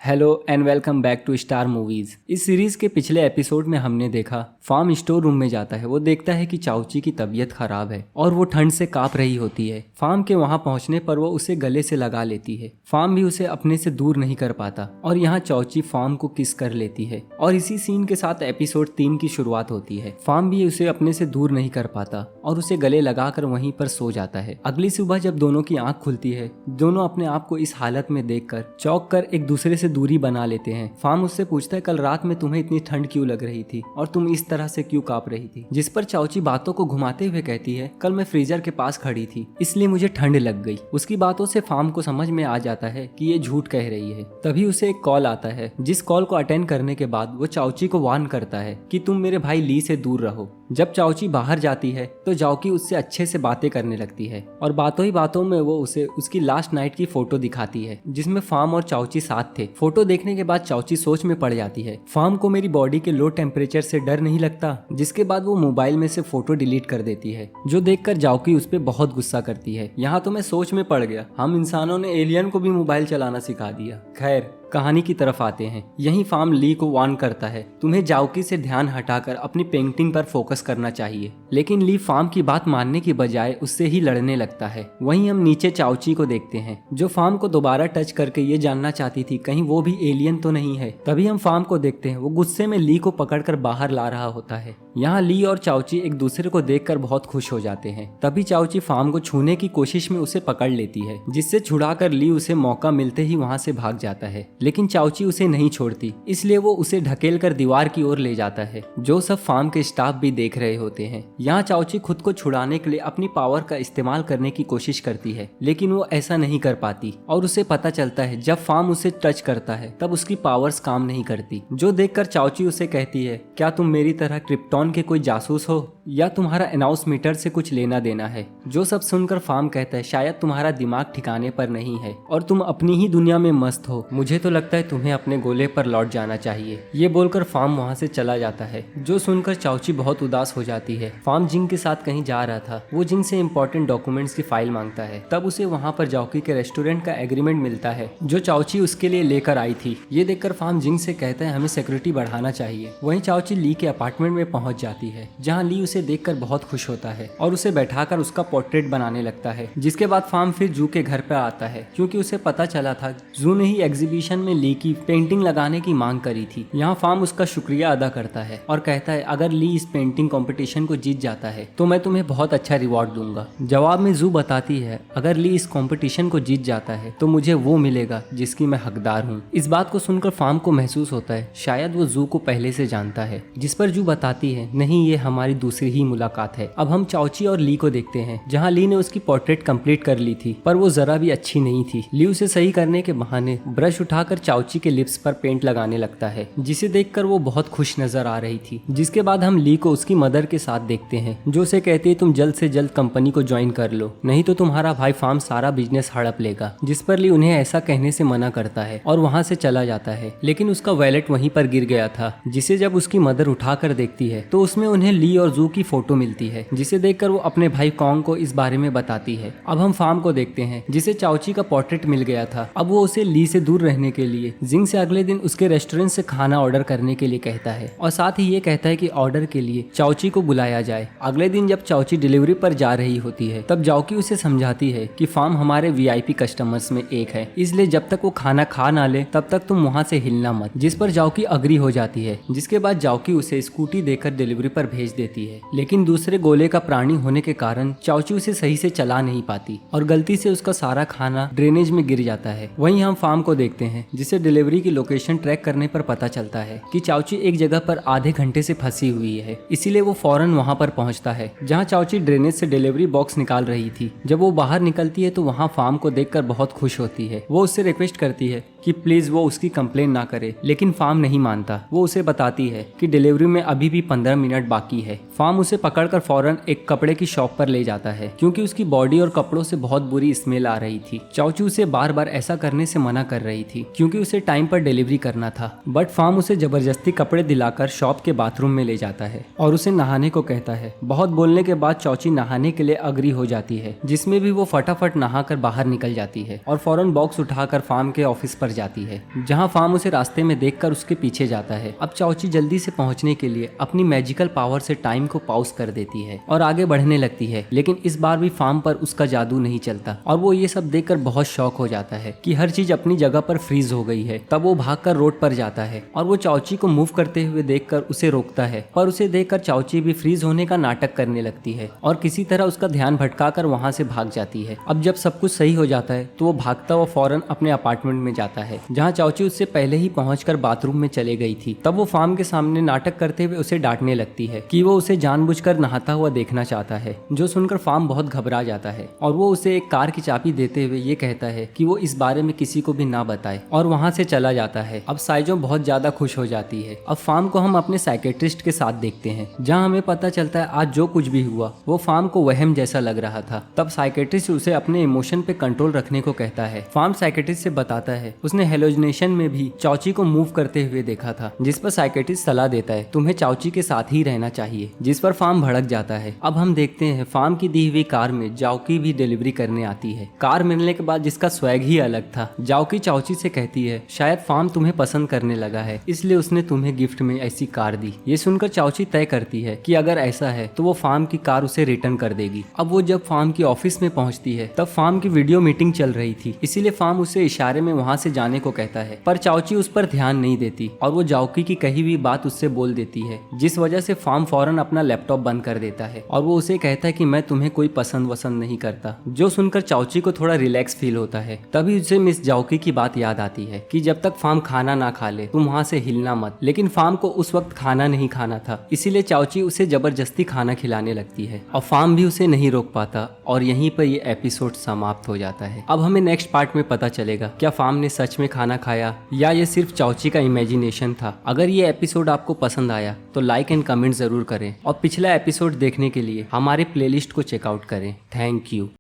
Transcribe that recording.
Hello and welcome back to Star Movies. इस series के पिछले एपिसोड में हमने देखा फार्म स्टोर रूम में जाता है। वो देखता है कि चाउची की तबीयत खराब है और वो ठंड से कांप रही होती है। फार्म के वहां पहुंचने पर वो उसे गले से लगा लेती है। फार्म भी उसे अपने से दूर नहीं कर पाता और यहाँ चाउची फार्म को किस कर लेती है और इसी सीन के साथ एपिसोड 3 की शुरुआत होती है। फार्म भी उसे अपने से दूर नहीं कर पाता और उसे गले लगाकर वहीं पर सो जाता है। अगली सुबह जब दोनों की आंख खुलती है, दोनों अपने आप को इस हालत में देखकर चौंक कर एक दूसरे से दूरी बना लेते हैं। फार्म उससे पूछता है कल रात में तुम्हें इतनी ठंड क्यों लग रही थी और तुम इस तरह से क्यों कांप रही थी। जिस पर चाउची बातों को घुमाते हुए कहती है कल मैं फ्रीजर के पास खड़ी थी इसलिए मुझे ठंड लग गई। उसकी बातों से फार्म को समझ में आ जाता है कि ये झूठ कह रही है। तभी उसे एक कॉल आता है, जिस कॉल को अटेंड करने के बाद वो चाउची को वार्न करता है कि तुम मेरे भाई ली से दूर रहो। जब चाउची बाहर जाती है तो जाओकी उससे अच्छे से बातें करने लगती है और बातों ही बातों में वो उसे उसकी लास्ट नाइट की फोटो दिखाती है जिसमें फार्म और चाउची साथ थे। फोटो देखने के बाद चाउची सोच में पड़ जाती है, फार्म को मेरी बॉडी के लो टेम्परेचर से डर नहीं लगता। जिसके बाद वो मोबाइल में से फोटो डिलीट कर देती है, जो देखकर जाओकी उस पर बहुत गुस्सा करती है। यहाँ तो मैं सोच में पड़ गया, हम इंसानों ने एलियन को भी मोबाइल चलाना सिखा दिया। खैर कहानी की तरफ आते हैं। यही फार्म ली को वार्न करता है तुम्हें जाओकी से ध्यान हटाकर अपनी पेंटिंग पर फोकस करना चाहिए, लेकिन ली फार्म की बात मानने की बजाय उससे ही लड़ने लगता है। वहीं हम नीचे चाउची को देखते हैं जो फार्म को दोबारा टच करके ये जानना चाहती थी कहीं वो भी एलियन तो नहीं है। तभी हम फार्म को देखते हैं वो गुस्से में ली को पकड़कर बाहर ला रहा होता है। यहाँ ली और चाउची एक दूसरे को देखकर बहुत खुश हो जाते हैं। तभी चाउची फार्म को छूने की कोशिश में उसे पकड़ लेती है, जिससे छुड़ाकर ली उसे मौका मिलते ही वहाँ से भाग जाता है। लेकिन चाउची उसे नहीं छोड़ती, इसलिए वो उसे ढकेल कर दीवार की ओर ले जाता है, जो सब फार्म के स्टाफ भी देख रहे होते हैं। यहाँ चाउची खुद को छुड़ाने के लिए अपनी पावर का इस्तेमाल करने की कोशिश करती है, लेकिन वो ऐसा नहीं कर पाती और उसे पता चलता है जब फार्म उसे टच करता है तब उसकी पावर्स काम नहीं करती। जो देखकर चाउची उसे कहती है क्या तुम मेरी तरह क्रिप्टॉन के कोई जासूस हो या तुम्हारा अनाउंस मीटर से कुछ लेना देना है। जो सब सुनकर फार्म कहता है शायद तुम्हारा दिमाग ठिकाने पर नहीं है और तुम अपनी ही दुनिया में मस्त हो, मुझे तो लगता है तुम्हें अपने गोले पर लौट जाना चाहिए। ये बोलकर फार्म वहाँ से चला जाता है। जो सुनकर चाउची बहुत उदास हो जाती है। फार्म जिंग के साथ कहीं जा रहा था, वो जिंग से इम्पोर्टेंट डॉक्यूमेंट्स की फाइल मांगता है। तब उसे वहाँ पर जाओकी के रेस्टोरेंट का एग्रीमेंट मिलता है जो चाउची उसके लिए लेकर आई थी। ये देखकर फार्म जिंग से कहता है हमें सिक्योरिटी बढ़ाना चाहिए। वहीं चाउची ली के अपार्टमेंट में पहुंच जाती है, जहां ली उसे देखकर बहुत खुश होता है और उसे बैठाकर उसका पोर्ट्रेट बनाने लगता है। जिसके बाद फार्म फिर जू के घर पर आता है, क्योंकि उसे पता चला था जू ने ही एग्जीबिशन में ली की पेंटिंग लगाने की मांग करी थी। यहाँ फार्म उसका शुक्रिया अदा करता है और कहता है अगर ली इस पेंटिंग कंपटीशन को जीत जाता है तो मैं तुम्हें बहुत अच्छा रिवॉर्ड दूंगा। जवाब में जू बताती है अगर ली इस कंपटीशन को जीत जाता है तो मुझे वो मिलेगा जिसकी मैं हकदार हूँ। इस बात को सुनकर फार्म को महसूस होता है शायद वो जू को पहले से जानता है, जिस पर जू बताती है नहीं ये हमारी दूसरी ही मुलाकात है। अब हम चाउची और ली को देखते हैं, जहाँ ली ने उसकी पोर्ट्रेट कंप्लीट कर ली थी पर वो जरा भी अच्छी नहीं थी। ली उसे सही करने के बहाने ब्रश उठाकर चाउची के लिप्स पर पेंट लगाने लगता है, जिसे देखकर वो बहुत खुश नजर आ रही थी। जिसके बाद हम ली को उसकी मदर के साथ देखते हैं, जो उसे कहती है तुम जल्द से जल्द कंपनी को ज्वाइन कर लो, नहीं तो तुम्हारा भाई फार्म सारा बिजनेस हड़प लेगा। जिस पर ली उन्हें ऐसा कहने से मना करता है और वहाँ से चला जाता है। लेकिन उसका वैलेट वहीं पर गिर गया था, जिसे जब उसकी मदर उठाकर देखती है तो उसमें उन्हें ली और जू की फोटो मिलती है, जिसे देखकर वो अपने भाई कॉन्ग को इस बारे में बताती है। अब हम फार्म को देखते हैं, जिसे चाउची का पोर्ट्रेट मिल गया था। अब वो उसे ली से दूर रहने के लिए जिंग से अगले दिन उसके रेस्टोरेंट से खाना ऑर्डर करने के लिए कहता है और साथ ही ये कहता है कि ऑर्डर के लिए चाउची को बुलाया जाए। अगले दिन जब चाउची डिलीवरी पर जा रही होती है तब जाओकी उसे समझाती है कि फार्म हमारे वीआईपी कस्टमर्स में एक है, इसलिए जब तक वो खाना खा ना ले तब तक तुम वहाँ से हिलना मत। जिस पर जाओकी अग्री हो जाती है। जिसके बाद जाओकी उसे स्कूटी देकर डिलीवरी पर भेज देती है, लेकिन दूसरे गोले का प्राणी होने के कारण चाउची उसे सही से चला नहीं पाती और गलती से उसका सारा खाना ड्रेनेज में गिर जाता है। वहीं हम फार्म को देखते हैं, जिसे डिलीवरी की लोकेशन ट्रैक करने पर पता चलता है कि चाउची एक जगह पर आधे घंटे से फंसी हुई है, इसीलिए वो फौरन वहां पर पहुंचता है जहां चाउची ड्रेनेज से डिलीवरी बॉक्स निकाल रही थी। जब वो बाहर निकलती है तो वहां फार्म को देखकर बहुत खुश होती है। वो उससे रिक्वेस्ट करती है कि प्लीज वो उसकी कंप्लेन ना करे, लेकिन फार्म नहीं मानता। वो उसे बताती है कि डिलीवरी में अभी भी 15 मिनट बाकी है। फार्म उसे पकड़कर फौरन एक कपड़े की शॉप पर ले जाता है क्योंकि उसकी बॉडी और कपड़ों से बहुत बुरी स्मेल आ रही थी। चाउची उसे बार बार ऐसा करने से मना कर रही थी क्योंकि उसे टाइम पर डिलीवरी करना था, बट फार्म उसे जबरदस्ती कपड़े दिलाकर शॉप के बाथरूम में ले जाता है और उसे नहाने को कहता है। बहुत बोलने के बाद चाउची नहाने के लिए अग्री हो जाती है, जिसमें भी वो फटाफट नहाकर बाहर निकल जाती है और फौरन बॉक्स उठाकर फार्म के ऑफिस पर जाती है, जहाँ फार्म उसे रास्ते में देखकर उसके पीछे जाता है। अब चाउची जल्दी से पहुंचने के लिए अपनी मैजिकल पावर से टाइम को पॉज कर देती है और आगे बढ़ने लगती है, लेकिन इस बार भी फार्म पर उसका जादू नहीं चलता और वो ये सब देखकर बहुत शॉक हो जाता है कि हर चीज अपनी जगह पर फ्रीज हो गई है। तब वो भागकर रोड पर जाता है और वो चाउची को मूव करते हुए देखकर उसे रोकता है, पर उसे देखकर चाउची भी फ्रीज होने का नाटक करने लगती है और किसी तरह उसका ध्यान भटकाकर वहां से भाग जाती है। अब जब सब कुछ सही हो जाता है तो वो भागता हुआ फौरन अपने अपार्टमेंट में जाता है, जहाँ चाउची उससे पहले ही पहुंचकर बाथरूम में चले गई थी। तब वो फार्म के सामने नाटक करते हुए उसे डांटने लगती है कि वो उसे जानबूझकर नहाता हुआ देखना चाहता है, जो सुनकर फार्म बहुत घबरा जाता है और वो उसे एक कार की चाबी देते हुए ये कहता है कि वो इस बारे में किसी को भी ना बताए और वहां से चला जाता है। अब साइजो बहुत ज्यादा खुश हो जाती है। अब फार्म को हम अपने साइकेट्रिस्ट के साथ देखते हैं, जहां हमें पता चलता है आज जो कुछ भी हुआ वो फार्म को वहम जैसा लग रहा था। तब साइकेट्रिस्ट उसे अपने इमोशन पे कंट्रोल रखने को कहता है। फार्म साइकेट्रिस्ट से बताता है उसने हेलोजिनेशन में भी चाउची को मूव करते हुए देखा था, जिस पर साइकेट्रिस्ट सलाह देता है तुम्हें चाउची के साथ ही रहना चाहिए, जिस पर फार्म भड़क जाता है। अब हम देखते हैं फार्म की दी हुई कार में जाओकी भी डिलीवरी करने आती है। कार मिलने के बाद जिसका स्वैग ही अलग था। जाओकी चाउची से कहती है शायद फार्म तुम्हें पसंद करने लगा है, इसलिए उसने तुम्हें गिफ्ट में ऐसी कार दी। ये सुनकर चाउची तय करती है कि अगर ऐसा है तो वो फार्म की कार उसे रिटर्न कर देगी। अब वो जब फार्म की ऑफिस में पहुंचती है तब फार्म की वीडियो मीटिंग चल रही थी, इसीलिए फार्म उसे इशारे में वहां से जाने को कहता है, पर चाउची उस पर ध्यान नहीं देती और वो जाओकी की कही हुई बात उससे बोल देती है, जिस वजह से फार्म फौरन अपना लैपटॉप बंद कर देता है और वो उसे कहता है कि मैं तुम्हें कोई पसंद वसंद नहीं करता, जो सुनकर चाउची को थोड़ा रिलैक्स फील होता है। तभी उसे मिस जाओकी की बात याद आती है कि जब तक फार्म खाना ना खा ले तुम वहां से हिलना मत, लेकिन फार्म को उस वक्त खाना नहीं खाना था, इसीलिए चाउची उसे जबरदस्ती खाना खिलाने लगती है और फार्म भी उसे नहीं रोक पाता और यहीं पर ये एपिसोड समाप्त हो जाता है। अब हमें नेक्स्ट पार्ट में पता चलेगा क्या फार्म ने सच में खाना खाया या ये सिर्फ चाउची का इमेजिनेशन था। अगर ये एपिसोड आपको पसंद आया तो लाइक एंड कमेंट जरूर करें और पिछला एपिसोड देखने के लिए हमारे प्लेलिस्ट को चेकआउट करें। Thank you.